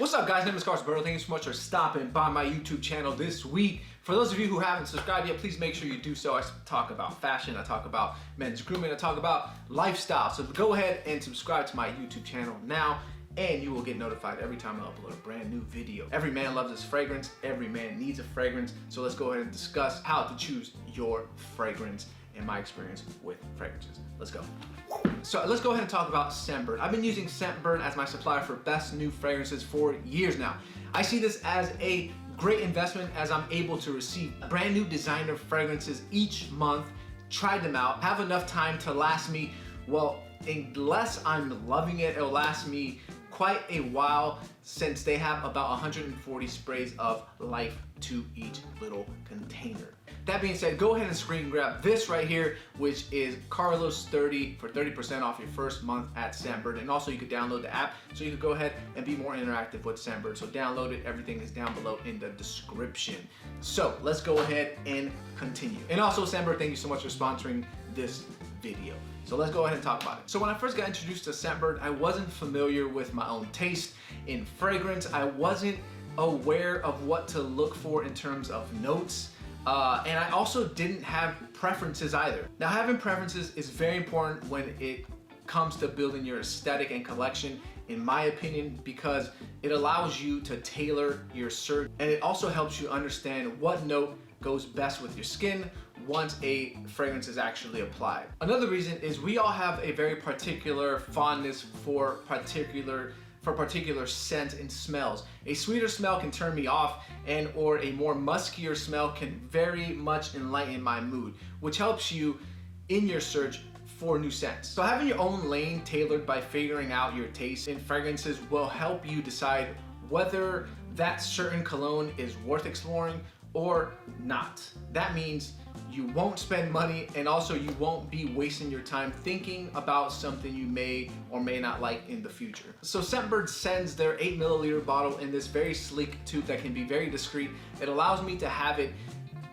What's up guys, my name is ScentBird. Thank you so much for stopping by my YouTube channel this week. For those of you who haven't subscribed yet, please make sure you do so. I talk about fashion, I talk about men's grooming, I talk about lifestyle. So go ahead and subscribe to my YouTube channel now and you will get notified every time I upload a brand new video. Every man loves his fragrance, every man needs a fragrance. So let's go ahead and discuss how to choose your fragrance and my experience with fragrances. Let's go. So let's go ahead and talk about ScentBird. I've been using ScentBird as my supplier for best new fragrances for years now. I see this as a great investment as I'm able to receive brand new designer fragrances each month, try them out, have enough time to last me, well, unless I'm loving it, it'll last me quite a while since they have about 140 sprays of life to each little container. That being said, go ahead and screen grab this right here, which is Carlos 30 for 30% off your first month at ScentBird. And also you could download the app so you could go ahead and be more interactive with ScentBird. So download it, everything is down below in the description. So let's go ahead and continue. And also ScentBird, thank you so much for sponsoring this video. So let's go ahead and talk about it. So when I first got introduced to ScentBird, I wasn't familiar with my own taste in fragrance. I wasn't aware of what to look for in terms of notes. And I also didn't have preferences either. Now having preferences is very important when it comes to building your aesthetic and collection, in my opinion, because it allows you to tailor your search and it also helps you understand what note goes best with your skin once a fragrance is actually applied. Another reason is we all have a very particular fondness for particular scent and smells. A sweeter smell can turn me off or a more muskier smell can very much enlighten my mood, which helps you in your search for new scents. So having your own lane tailored by figuring out your taste in fragrances will help you decide whether that certain cologne is worth exploring or not. That means you won't spend money and also you won't be wasting your time thinking about something you may or may not like in the future. So ScentBird sends their 8 milliliter bottle in this very sleek tube that can be very discreet. It allows me to have it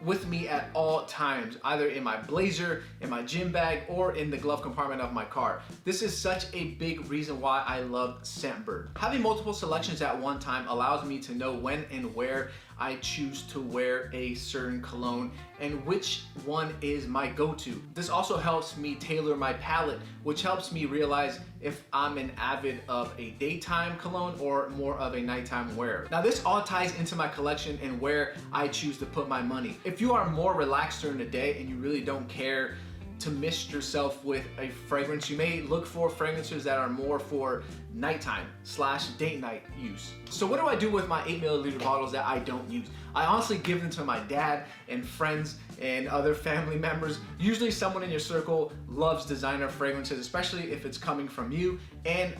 with me at all times, either in my blazer, in my gym bag, or in the glove compartment of my car. This is such a big reason why I love ScentBird. Having multiple selections at one time allows me to know when and where I choose to wear a certain cologne and which one is my go-to. This also helps me tailor my palette, which helps me realize if I'm an avid of a daytime cologne or more of a nighttime wearer. Now this all ties into my collection and where I choose to put my money. If you are more relaxed during the day and you really don't care to mist yourself with a fragrance, you may look for fragrances that are more for nighttime / date night use. So what do I do with my 8 milliliter bottles that I don't use? I honestly give them to my dad and friends and other family members. Usually someone in your circle loves designer fragrances, especially if it's coming from you and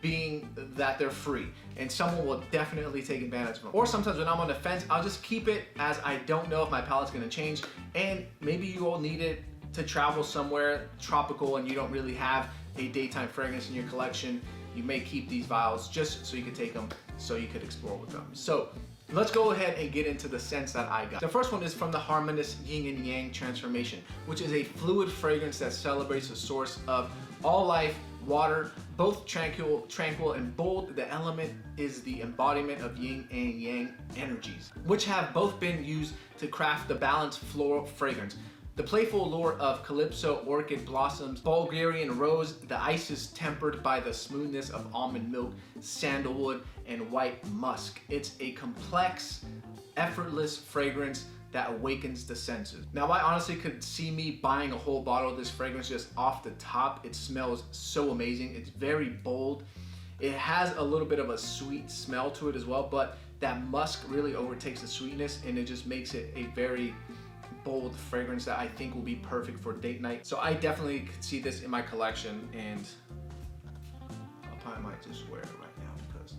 being that they're free, and someone will definitely take advantage of them. Or sometimes when I'm on the fence, I'll just keep it as I don't know if my palette's gonna change, and maybe you all need it to travel somewhere tropical and you don't really have a daytime fragrance in your collection. You may keep these vials just so you can take them so you could explore with them. So let's go ahead and get into the scents that I got. The first one is from the Harmonious Yin and Yang Transformation, which is a fluid fragrance that celebrates the source of all life, water, both tranquil and bold. The element is the embodiment of yin and yang energies, which have both been used to craft the balanced floral fragrance. The playful allure of calypso, orchid blossoms, Bulgarian rose, the ice is tempered by the smoothness of almond milk, sandalwood, and white musk. It's a complex, effortless fragrance that awakens the senses. Now I honestly could see me buying a whole bottle of this fragrance just off the top. It smells so amazing. It's very bold. It has a little bit of a sweet smell to it as well, but that musk really overtakes the sweetness and it just makes it a very bold fragrance that I think will be perfect for date night. So I definitely could see this in my collection and I probably might just wear it right now because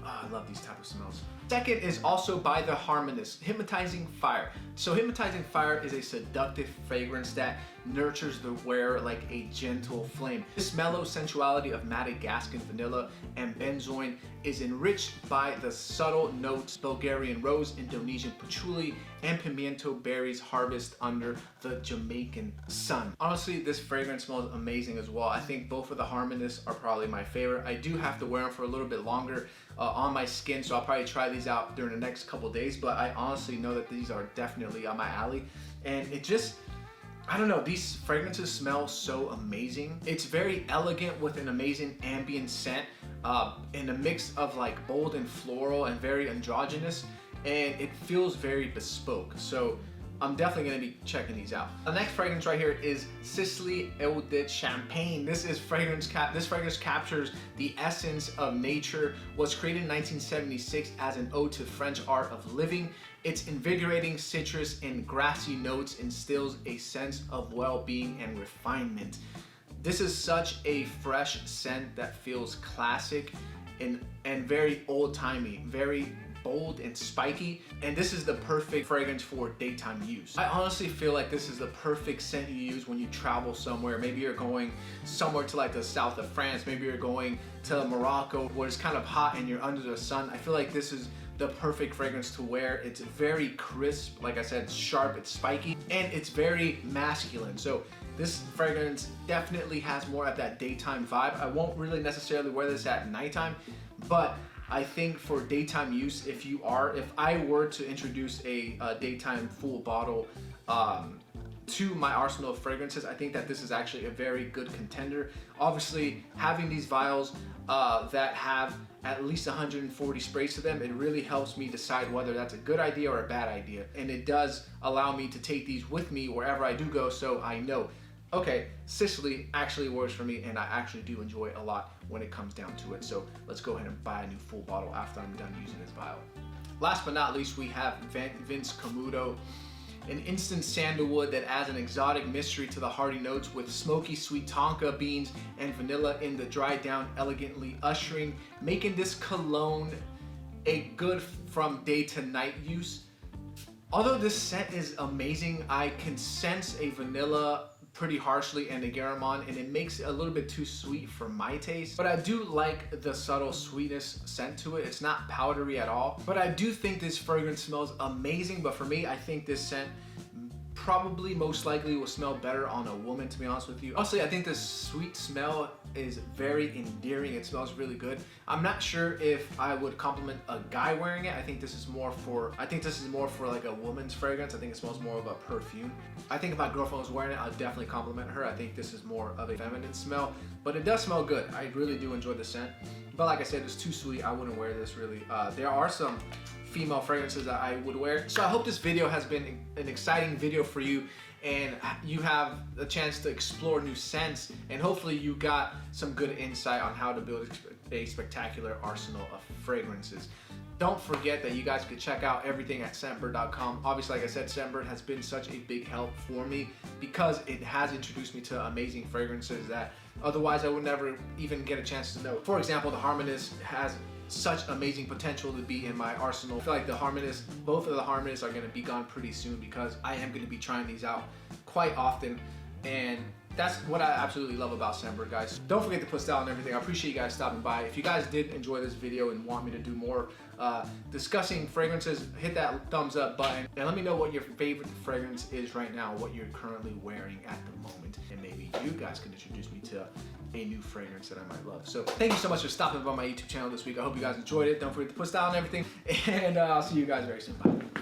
I love these type of smells. Second is also by the Harmonious, Hypnotizing Fire. So Hypnotizing Fire is a seductive fragrance that nurtures the wearer like a gentle flame. This mellow sensuality of Madagascan vanilla and benzoin is enriched by the subtle notes Bulgarian rose, Indonesian patchouli, and pimiento berries harvest under the Jamaican sun. Honestly, this fragrance smells amazing as well. I think both of the Harmonists are probably my favorite. I do have to wear them for a little bit longer on my skin, so I'll probably try these out during the next couple days, but I honestly know that these are definitely on my alley. And it just, I don't know, these fragrances smell so amazing. It's very elegant with an amazing ambient scent in a mix of like bold and floral and very androgynous, and it feels very bespoke. So I'm definitely going to be checking these out. The next fragrance right here is Scilly Champagne. This fragrance captures the essence of nature. Was created in 1976 as an ode to French art of living. Its invigorating citrus and grassy notes instills a sense of well-being and refinement. This is such a fresh scent that feels classic and very old-timey, very bold and spiky, and this is the perfect fragrance for daytime use. I honestly feel like this is the perfect scent you use when you travel somewhere. Maybe you're going somewhere to like the south of France, maybe you're going to Morocco where it's kind of hot and you're under the sun. I feel like this is the perfect fragrance to wear. It's very crisp, like I said, it's sharp, it's spiky, and it's very masculine. So this fragrance definitely has more of that daytime vibe. I won't really necessarily wear this at nighttime, but I think for daytime use, if I were to introduce a daytime full bottle to my arsenal of fragrances, I think that this is actually a very good contender. Obviously, having these vials that have at least 140 sprays to them, it really helps me decide whether that's a good idea or a bad idea. And it does allow me to take these with me wherever I do go, so I know, okay, Scilly actually works for me and I actually do enjoy it a lot when it comes down to it. So let's go ahead and buy a new full bottle after I'm done using this vial. Last but not least, we have Vince Camuto, an instant sandalwood that adds an exotic mystery to the hearty notes with smoky sweet tonka beans and vanilla in the dried down elegantly ushering, making this cologne a good from day to night use. Although this scent is amazing, I can sense a vanilla pretty harshly and a garamond, and it makes it a little bit too sweet for my taste. But I do like the subtle sweetness scent to it. It's not powdery at all. But I do think this fragrance smells amazing. But for me, I think this scent probably most likely will smell better on a woman, to be honest with you. Honestly, I think this sweet smell is very endearing. It smells really good. I'm not sure if I would compliment a guy wearing it. I think this is more for like a woman's fragrance. I think it smells more of a perfume. I think if my girlfriend was wearing it, I'd definitely compliment her. I think this is more of a feminine smell, but it does smell good. I really do enjoy the scent. But like I said, it's too sweet. I wouldn't wear this really. There are some female fragrances that I would wear. So I hope this video has been an exciting video for you and you have a chance to explore new scents, and hopefully you got some good insight on how to build a spectacular arsenal of fragrances. Don't forget that you guys can check out everything at ScentBird.com. Obviously, like I said, ScentBird has been such a big help for me because it has introduced me to amazing fragrances that otherwise I would never even get a chance to know. For example, the Harmonist has such amazing potential to be in my arsenal. I feel like both of the Harmonists are going to be gone pretty soon because I am going to be trying these out quite often, and that's what I absolutely love about ScentBird, guys. Don't forget to put style on everything. I appreciate you guys stopping by. If you guys did enjoy this video and want me to do more discussing fragrances, hit that thumbs up button and let me know what your favorite fragrance is right now, what you're currently wearing at the moment, and maybe you guys can introduce me to a new fragrance that I might love. So thank you so much for stopping by my YouTube channel this week. I hope you guys enjoyed it. Don't forget to put style on everything, and I'll see you guys very soon. Bye.